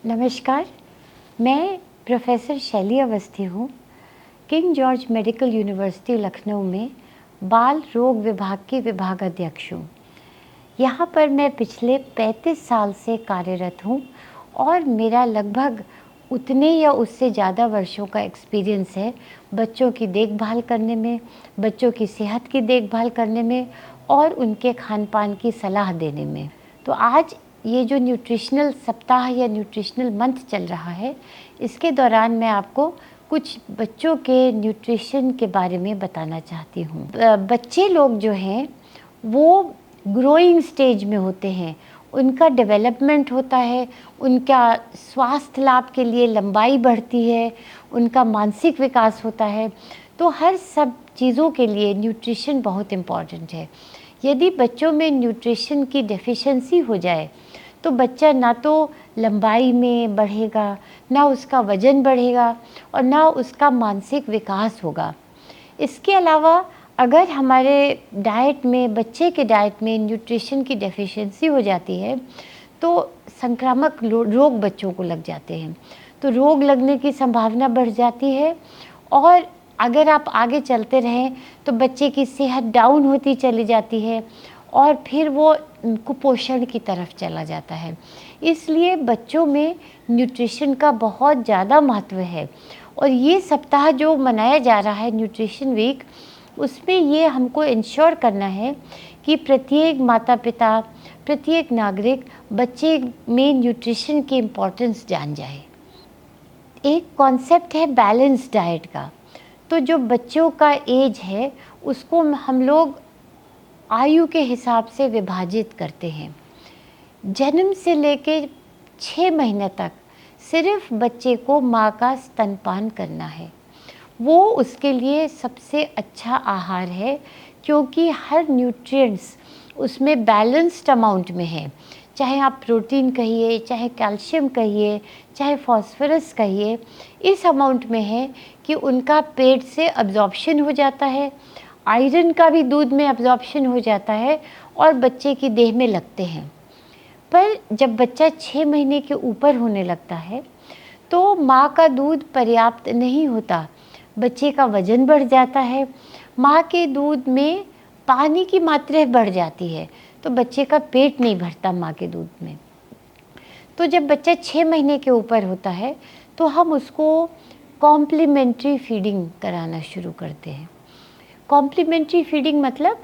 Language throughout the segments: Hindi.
नमस्कार, मैं प्रोफेसर शैली अवस्थी हूँ। King George medical university Lucknow में बाल रोग विभाग की विभागाध्यक्ष हूँ। यहाँ पर मैं पिछले 35 साल से कार्यरत हूँ और मेरा लगभग उतने या उससे ज़्यादा वर्षों का एक्सपीरियंस है बच्चों की देखभाल करने में, बच्चों की सेहत की देखभाल करने में और उनके खान-पान की सलाह देने में। तो आज ये जो न्यूट्रिशनल सप्ताह या न्यूट्रिशनल मंथ चल रहा है, इसके दौरान मैं आपको कुछ बच्चों के न्यूट्रिशन के बारे में बताना चाहती हूँ। बच्चे लोग जो हैं वो ग्रोइंग स्टेज में होते हैं, उनका डेवलपमेंट होता है, उनका स्वास्थ्य लाभ के लिए लंबाई बढ़ती है, उनका मानसिक विकास होता है। तो हर सब चीज़ों के लिए न्यूट्रिशन बहुत इम्पॉर्टेंट है। यदि बच्चों में न्यूट्रिशन की डेफिशिएंसी हो जाए तो बच्चा ना तो लंबाई में बढ़ेगा, ना उसका वज़न बढ़ेगा और ना उसका मानसिक विकास होगा। इसके अलावा अगर हमारे डाइट में, बच्चे के डाइट में न्यूट्रिशन की डेफिशिएंसी हो जाती है तो संक्रामक रोग बच्चों को लग जाते हैं। तो रोग लगने की संभावना बढ़ जाती है और अगर आप आगे चलते रहें तो बच्चे की सेहत डाउन होती चली जाती है और फिर वो कुपोषण की तरफ चला जाता है। इसलिए बच्चों में न्यूट्रिशन का बहुत ज़्यादा महत्व है और ये सप्ताह जो मनाया जा रहा है न्यूट्रिशन वीक, उसमें ये हमको इंश्योर करना है कि प्रत्येक माता-पिता, प्रत्येक नागरिक बच्चे में न्यूट्रिशन की इम्पोर्टेंस जान जाए। एक कॉन्सेप्ट है बैलेंस डाइट का। तो जो बच्चों का एज है उसको हम लोग आयु के हिसाब से विभाजित करते हैं। जन्म से लेके 6 महीने तक सिर्फ बच्चे को माँ का स्तनपान करना है। वो उसके लिए सबसे अच्छा आहार है क्योंकि हर न्यूट्रिएंट्स उसमें बैलेंस्ड अमाउंट में है। चाहे आप प्रोटीन कहिए, चाहे कैल्शियम कहिए, चाहे फॉस्फोरस कहिए, इस अमाउंट में है कि उनका पेट से अब्जॉर्प्शन हो जाता है, आयरन का भी दूध में अब्जॉर्प्शन हो जाता है और बच्चे की देह में लगते हैं। पर जब बच्चा 6 महीने के ऊपर होने लगता है तो माँ का दूध पर्याप्त नहीं होता, बच्चे का वज़न बढ़ जाता है, माँ के दूध में पानी की मात्रा बढ़ जाती है तो बच्चे का पेट नहीं भरता माँ के दूध में। तो जब बच्चा 6 महीने के ऊपर होता है तो हम उसको कॉम्प्लीमेंट्री फीडिंग कराना शुरू करते हैं। कॉम्प्लीमेंट्री फीडिंग मतलब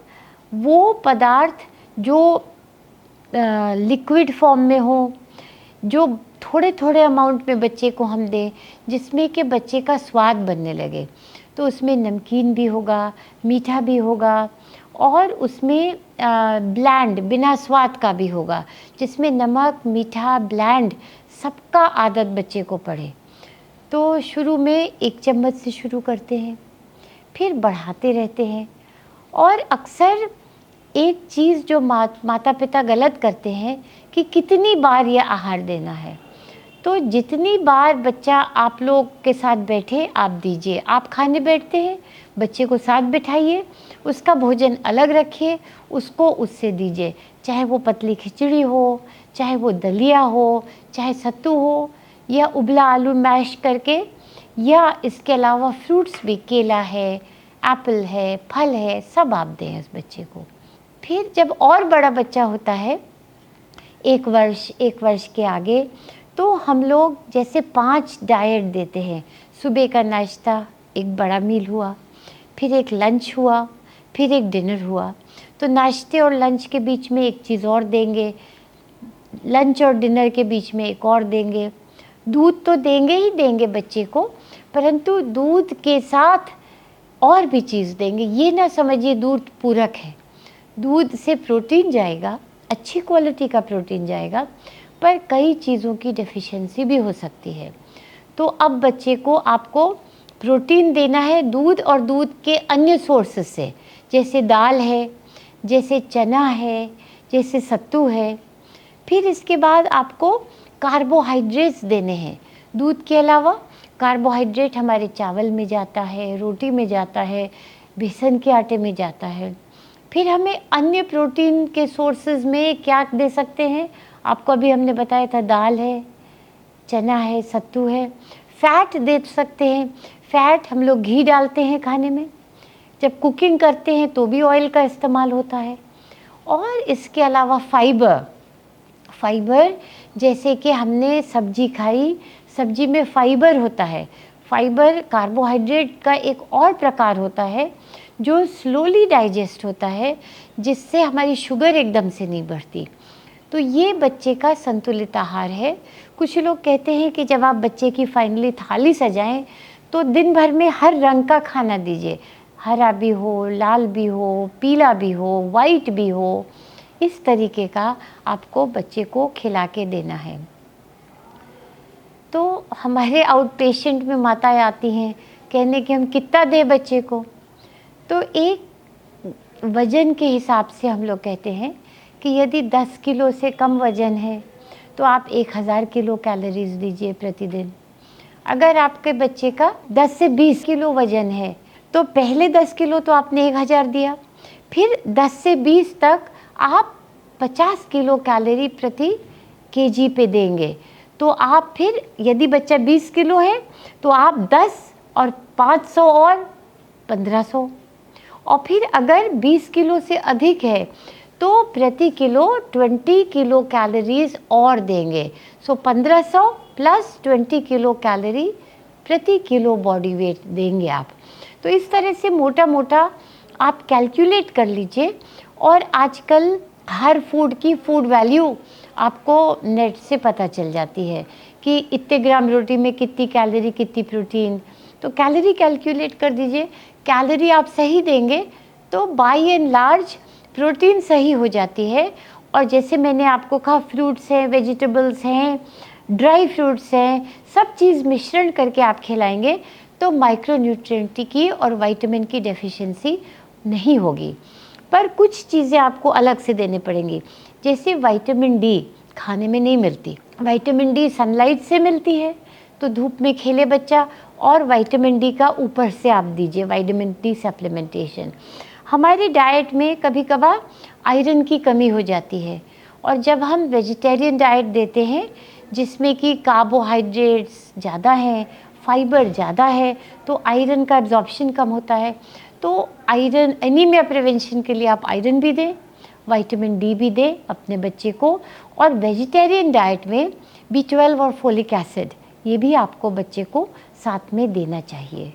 वो पदार्थ जो लिक्विड फॉर्म में हो, जो थोड़े-थोड़े अमाउंट में बच्चे को हम दें, जिसमें कि बच्चे का स्वाद बनने लगे। तो उसमें नमकीन भी होगा, मीठा भी होगा और उसमें ब्लैंड बिना स्वाद का भी होगा, जिसमें नमक, मीठा, ब्लैंड सबका आदत बच्चे को पड़े। तो शुरू में 1 चम्मच से शुरू करते हैं, फिर बढ़ाते रहते हैं और अक्सर एक चीज़ जो माता-पिता गलत करते हैं कि कितनी बार यह आहार देना है। तो जितनी बार बच्चा आप लोग के साथ बैठे आप दीजिए। आप खाने बैठते हैं, बच्चे को साथ बिठाइए, उसका भोजन अलग रखिए, उसको उससे दीजिए। चाहे वो पतली खिचड़ी हो, चाहे वो दलिया हो, चाहे सत्तू हो या उबला आलू मैश करके, या इसके अलावा फ्रूट्स भी, केला है, एप्पल है, फल है, सब आप दें उस बच्चे को। फिर जब और बड़ा बच्चा होता है, 1 वर्ष के आगे, तो हम लोग जैसे 5 डाइट देते हैं। सुबह का नाश्ता एक बड़ा मील हुआ, फिर एक लंच हुआ, फिर एक डिनर हुआ। तो नाश्ते और लंच के बीच में एक चीज़ और देंगे, लंच और डिनर के बीच में एक और देंगे। दूध तो देंगे ही देंगे बच्चे को, परंतु दूध के साथ और भी चीज़ देंगे। ये ना समझिए दूध पूरक है। दूध से प्रोटीन जाएगा, अच्छी क्वालिटी का प्रोटीन जाएगा, पर कई चीज़ों की डेफिशिएंसी भी हो सकती है। तो अब बच्चे को आपको प्रोटीन देना है दूध और दूध के अन्य सोर्सेस से, जैसे दाल है, जैसे चना है, जैसे सत्तू है। फिर इसके बाद आपको कार्बोहाइड्रेट्स देने हैं। दूध के अलावा कार्बोहाइड्रेट हमारे चावल में जाता है, रोटी में जाता है, बेसन के आटे में जाता है। फिर हमें अन्य प्रोटीन के सोर्सेज में क्या दे सकते हैं? आपको अभी हमने बताया था दाल है, चना है, सत्तू है। फैट दे सकते हैं, फैट हम लोग घी डालते हैं खाने में, जब कुकिंग करते हैं तो भी ऑयल का इस्तेमाल होता है। और इसके अलावा फाइबर, फाइबर जैसे कि हमने सब्जी खाई, सब्जी में फाइबर होता है। फाइबर कार्बोहाइड्रेट का एक और प्रकार होता है जो स्लोली डाइजेस्ट होता है, जिससे हमारी शुगर एकदम से नहीं बढ़ती। तो ये बच्चे का संतुलित आहार है। कुछ लोग कहते हैं कि जब आप बच्चे की फाइनली थाली सजाएं तो दिन भर में हर रंग का खाना दीजिए, हरा भी हो, लाल भी हो, पीला भी हो, वाइट भी हो, इस तरीके का आपको बच्चे को खिला के देना है। तो हमारे आउट पेशेंट में माताएं आती हैं कहने कि हम कितना दें बच्चे को, तो एक वज़न के हिसाब से हम लोग कहते हैं कि यदि 10 किलो से कम वज़न है तो आप 1000 किलो कैलोरीज दीजिए प्रतिदिन। अगर आपके बच्चे का 10 से 20 किलो वज़न है तो पहले 10 किलो तो आपने 1000 दिया, फिर 10 से 20 तक आप 50 किलो कैलोरी प्रति केजी पे देंगे। तो आप फिर यदि बच्चा 20 किलो है तो आप 10 और 500 और 1500, और फिर अगर 20 किलो से अधिक है तो प्रति किलो 20 किलो कैलोरीज और देंगे। सो 1500 प्लस 20 किलो कैलोरी प्रति किलो बॉडी वेट देंगे आप। तो इस तरह से मोटा मोटा आप कैलकुलेट कर लीजिए। और आजकल हर फूड की फूड वैल्यू आपको नेट से पता चल जाती है कि इतने ग्राम रोटी में कितनी कैलोरी, कितनी प्रोटीन, तो कैलोरी कैलकुलेट कर दीजिए। कैलोरी आप सही देंगे तो बाय एंड लार्ज प्रोटीन सही हो जाती है। और जैसे मैंने आपको कहा, फ्रूट्स हैं, वेजिटेबल्स हैं, ड्राई फ्रूट्स हैं, सब चीज़ मिश्रण करके आप खिलाएंगे तो माइक्रोन्यूट्रिएंट की और विटामिन की डेफिशिएंसी नहीं होगी। पर कुछ चीज़ें आपको अलग से देने पड़ेंगी, जैसे विटामिन डी खाने में नहीं मिलती। विटामिन डी सनलाइट से मिलती है, तो धूप में खेले बच्चा, और विटामिन डी का ऊपर से आप दीजिए विटामिन डी सप्लीमेंटेशन। हमारी डाइट में कभी कभार आयरन की कमी हो जाती है, और जब हम वेजिटेरियन डाइट देते हैं जिसमें कि कार्बोहाइड्रेट्स ज़्यादा हैं, फाइबर ज़्यादा है, तो आयरन का एब्जॉर्प्शन कम होता है। तो आयरन एनीमिया प्रिवेंशन के लिए आप आयरन भी दें, विटामिन डी भी दें अपने बच्चे को। और वेजिटेरियन डाइट में B12 और फोलिक एसिड, ये भी आपको बच्चे को साथ में देना चाहिए।